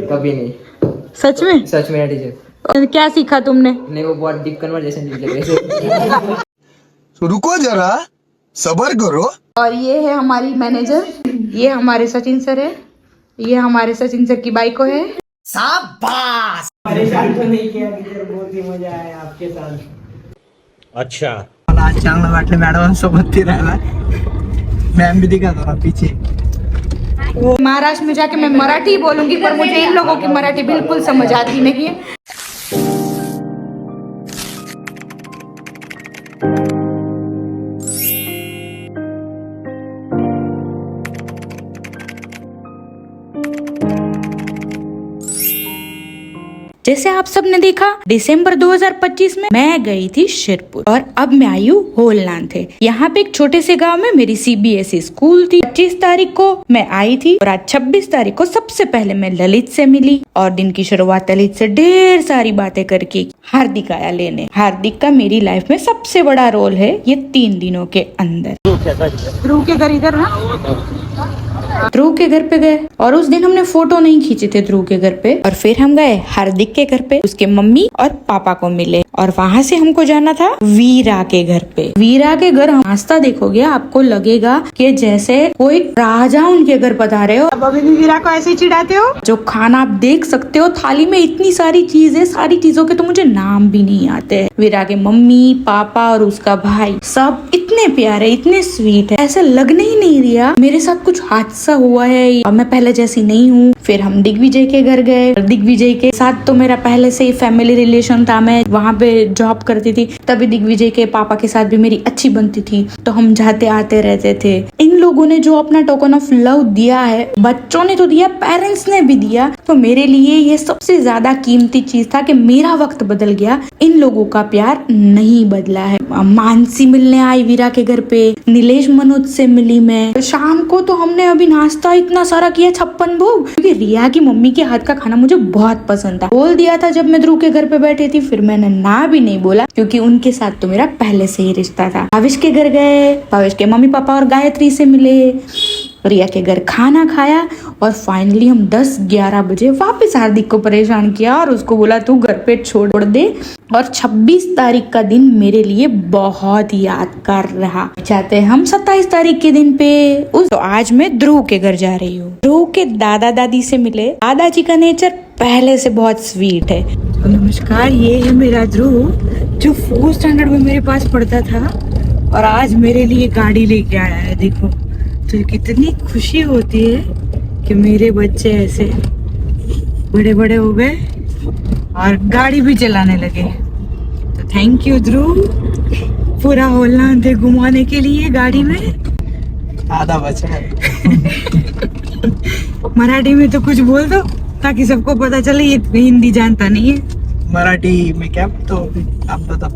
कभी नहीं। सच में? सच में टीचर। क्या सीखा तुमने? नहीं, वो बहुत डीप कन्वर्सेशन टीचर। रुको जरा, सबर करो। और ये है हमारी मैनेजर, ये हमारे सचिन सर है, ये हमारे सचिन सर की बाइको है। शाबाश। परेशान तो नहीं किया टीचर, बहुत ही मजा आया आपके साथ। अच्छा आज चांगलं वाटलं मॅडम सोबत फिरायला। मॅम भी दिखा था पीछे। महाराष्ट्र में जाके मैं मराठी बोलूंगी, पर मुझे इन लोगों की मराठी बिल्कुल समझ आती नहीं है। जैसे आप सबने देखा, दिसंबर 2025 में मैं गई थी शिरपुर और अब मैं आई हूँ होलनाथ थे। यहाँ पे एक छोटे से गांव में मेरी CBSE स्कूल थी। 25 तारीख को मैं आई थी और आज 26 तारीख को सबसे पहले मैं ललित से मिली और दिन की शुरुआत ललित से ढेर सारी बातें करके हार्दिक आया लेने। हार्दिक का मेरी लाइफ में सबसे बड़ा रोल है ये 3 दिनों के अंदर। ध्रुव के घर इधर ना, ध्रुव के घर पे गए और उस दिन हमने फोटो नहीं खींचे थे ध्रुव के घर पे, और फिर हम गए हार्दिक के घर पे, उसके मम्मी और पापा को मिले और वहाँ से हमको जाना था वीरा के घर पे। वीरा के घर नाश्ता देखोगे आपको लगेगा कि जैसे कोई राजा उनके घर पधारे हो। अब अभी भी वीरा को ऐसे ही चिढ़ाते हो। जो खाना आप देख सकते हो थाली में इतनी सारी चीजें, सारी चीजों के तो मुझे नाम भी नहीं आते। वीरा के मम्मी पापा और उसका भाई सब इतने प्यारे, इतने स्वीट है, ऐसे लगने ही नहीं दिया मेरे साथ कुछ हादसा हुआ है और मैं पहले जैसी नहीं हूँ। फिर हम दिग्विजय के घर गए। दिग्विजय के साथ तो मेरा पहले से ही फैमिली रिलेशन था, मैं वहाँ पे जॉब करती थी, तभी दिग्विजय के पापा के साथ भी मेरी अच्छी बनती थी, तो हम जाते आते रहते थे। इन लोगों ने जो अपना टोकन ऑफ लव दिया है, बच्चों ने तो दिया, पेरेंट्स ने भी दिया, तो मेरे लिए ये सबसे ज्यादा कीमती चीज था कि मेरा वक्त बदल गया, इन लोगों का प्यार नहीं बदला है। मानसी मिलने आई वीरा के घर पे, नीलेश मनोज से मिली मैं। शाम को तो हमने अभी नाश्ता इतना सारा किया, 56 भोग, क्योंकि रिया की मम्मी के हाथ का खाना मुझे बहुत पसंद था। बोल दिया था जब मैं ध्रुव के घर पे बैठी थी, फिर मैंने ना भी नहीं बोला क्योंकि उनके साथ तो मेरा पहले से ही रिश्ता था। भाविश के घर गए, भाविश के मम्मी पापा और गायत्री से मिले, रिया के घर खाना खाया और फाइनली हम 10-11 बजे वापस हार्दिक को परेशान किया और उसको बोला तू घर पे छोड़ दे। और 26 तारीख का दिन मेरे लिए बहुत यादगार रहा। चाहते हम 27 तारीख के दिन पे तो आज मैं ध्रुव के घर जा रही हूँ। ध्रुव के दादा दादी से मिले। दादाजी का नेचर पहले से बहुत स्वीट है। तो नमस्कार, ये है मेरा ध्रुव जो 4th स्टैंडर्ड में मेरे पास पढ़ता था और आज मेरे लिए गाड़ी लेके आया है। देखो तो कितनी खुशी होती है कि मेरे बच्चे ऐसे बड़े बड़े हो गए और गाड़ी भी चलाने लगे। तो थैंक यू ध्रुव, पूरा होलनाथ घुमाने के लिए गाड़ी में। आधा बचा है। मराठी में तो कुछ बोल दो ताकि सबको पता चले ये हिंदी जानता नहीं है। मराठी में क्या तो आप बताओ,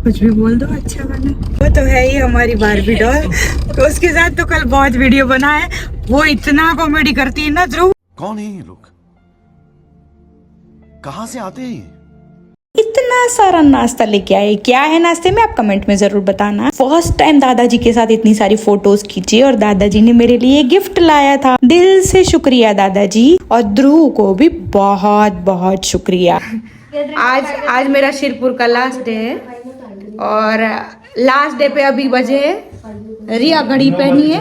कुछ भी बोल दो अच्छा वाला। वो तो है ही हमारी बारबी डॉल, तो उसके साथ तो कल बहुत वीडियो बना है। वो इतना कॉमेडी करती है ना ध्रुव। कौन है ये लोग, कहाँ से आते हैं? इतना सारा नाश्ता लेके आए। क्या है नाश्ते में आप कमेंट में जरूर बताना। फर्स्ट टाइम दादाजी के साथ इतनी सारी फोटोज खींची और दादाजी ने मेरे लिए गिफ्ट लाया था। दिल से शुक्रिया दादाजी, और ध्रुव को भी बहुत बहुत शुक्रिया। आज मेरा शिरपुर का लास्ट डे है और लास्ट डे पे अभी बजे है, रिया घड़ी पहनी है,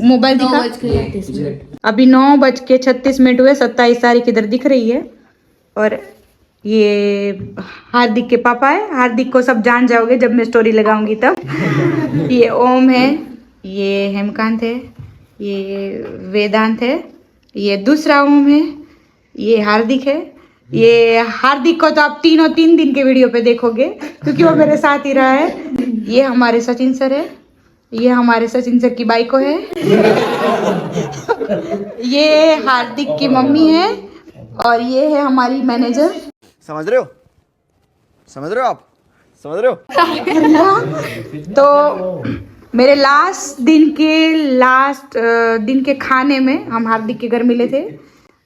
मोबाइल दिखा, अभी 9:36 हुए। 27 तारीख इधर दिख रही है। और ये हार्दिक के पापा है। हार्दिक को सब जान जाओगे जब मैं स्टोरी लगाऊंगी तब। ये ओम है, ये हेमकांत है, ये वेदांत है, ये दूसरा ओम है, ये हार्दिक है। ये हार्दिक को तो आप 3 दिन के वीडियो पे देखोगे क्योंकि वो मेरे साथ ही रहा है। ये हमारे सचिन सर है, ये हमारे सचिन सर की बाइको है। ये हार्दिक की मम्मी है और ये है हमारी मैनेजर। समझ रहे हो, समझ रहे हो आप, समझ रहे हो? तो मेरे लास्ट दिन के खाने में हम हार्दिक के घर मिले थे,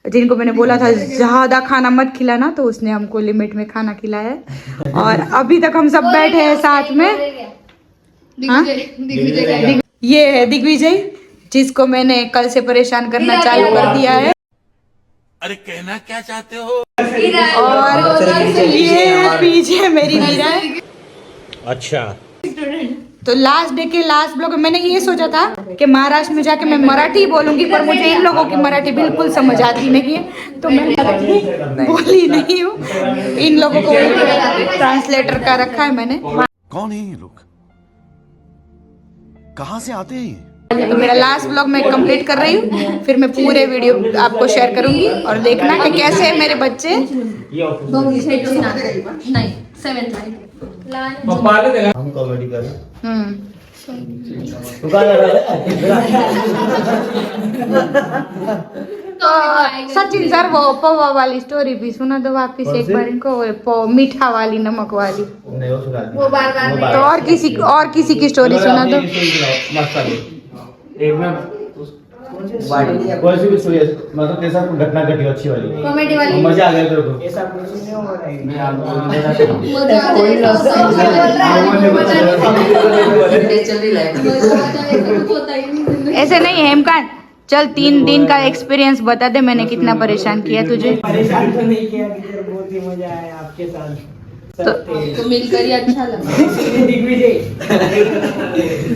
जिनको मैंने बोला था ज्यादा खाना मत खिलाना, तो उसने हमको लिमिट में खाना खिलाया है। और अभी तक हम सब बैठे हैं साथ में। ये है दिग्विजय, जिसको मैंने कल से परेशान करना चालू कर दिया है। अरे कहना क्या चाहते हो? और ये पीछे मेरी मीरा है। अच्छा। तो लास्ट डे के लास्ट ब्लॉग में मैंने ये सोचा था कि महाराष्ट्र में जाके मैं मराठी बोलूंगी, पर मुझे इन लोगों की मराठी बिल्कुल समझ आती नहीं है, तो मैं मराठी बोली नहीं हूँ। इन लोगों को ट्रांसलेटर का रखा है मैंने। कौन है ये लोग? कहाँ से आते हैं? तो मेरा लास्ट ब्लॉग मैं कंप्लीट कर रही हूँ, फिर मैं पूरे वीडियो आपको शेयर करूंगी और देखना कि कैसे है मेरे बच्चे। नहीं 7th हम कॉमेडी कर रहे हैं। सचिन सर वो पोहा वाली स्टोरी भी सुना दो वापिस एक बार इनको, मीठा वाली नमक वाली। नहीं वो सुना दे। वो बार तो और किसी की स्टोरी सुना दो। एक में कोई सी भी स्टोरी मतलब तेरे साथ कोई घटना घटी अच्छी वाली, कॉमेडी वाली मजा आ गया तेरे को? ऐसा कुछ नहीं हो रहा है। ऐसे नहीं हेमकांत, चल 3 दिन का एक्सपीरियंस बता दे, मैंने कितना परेशान किया तुझे। परेशान तो नहीं किया टीचर, बहुत ही मजा आया आपके साथ। तो मिलकर ही अच्छा लगा। दिग्विजय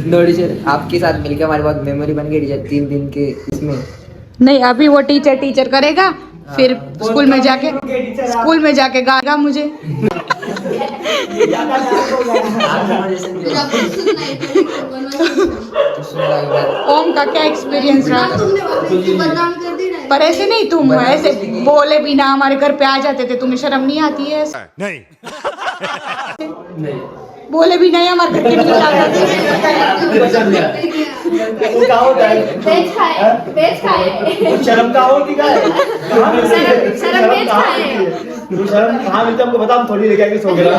नो टीचर, आपके साथ मिलकर हमारी बहुत मेमोरी बन गई टीचर 3 दिन के इसमें। नहीं अभी वो टीचर करेगा, फिर स्कूल में जाके गाएगा मुझे। ओम का क्या एक्सपीरियंस रहा? बदनाम कर दी ना। पर ऐसे नहीं, तुम ऐसे बोले बिना हमारे घर पे आ जाते थे, तुम्हें शर्म नहीं आती है? नहीं। बोले भी नहीं हमारे घर के नीचे आ जाते। वेज खाए शर्म का होती का है? शर्म वेज खाए। शर्म कहाँ मिलता हमको बता, हम थोड़ी लेके आके सो गया।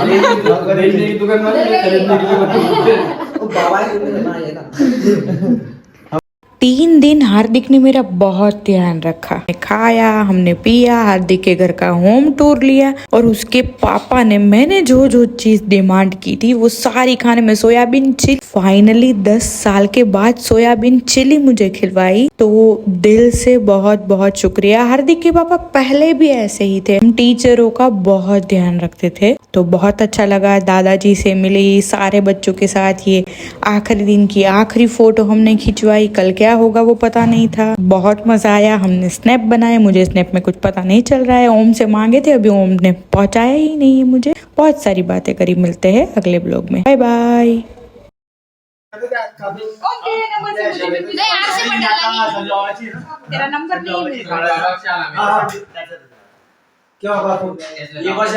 बाबा के लिए बनाया ना। 3 दिन हार्दिक ने मेरा बहुत ध्यान रखा। हमने खाया, हमने पिया, हार्दिक के घर का होम टूर लिया और उसके पापा ने मैंने जो जो चीज डिमांड की थी वो सारी खाने में। सोयाबीन चिली फाइनली 10 साल के बाद सोयाबीन चिली मुझे खिलवाई, तो दिल से बहुत बहुत शुक्रिया। हार्दिक के पापा पहले भी ऐसे ही थे, हम टीचरों का बहुत ध्यान रखते थे, तो बहुत अच्छा लगा। दादाजी से मिली सारे बच्चों के साथ, ये आखिरी दिन की आखिरी फोटो हमने खिंचवाई। कल क्या होगा वो पता नहीं था, बहुत मजा आया। हमने स्नैप बनाए, मुझे स्नैप में कुछ पता नहीं चल रहा है। ओम से मांगे थे, अभी ओम ने पहुंचाया ही नहीं है मुझे। बहुत सारी बातें करी। मिलते हैं अगले ब्लॉग में, बाय बाय। तेरा नंबर नहीं मिल क्या बात हो? ये वर्ष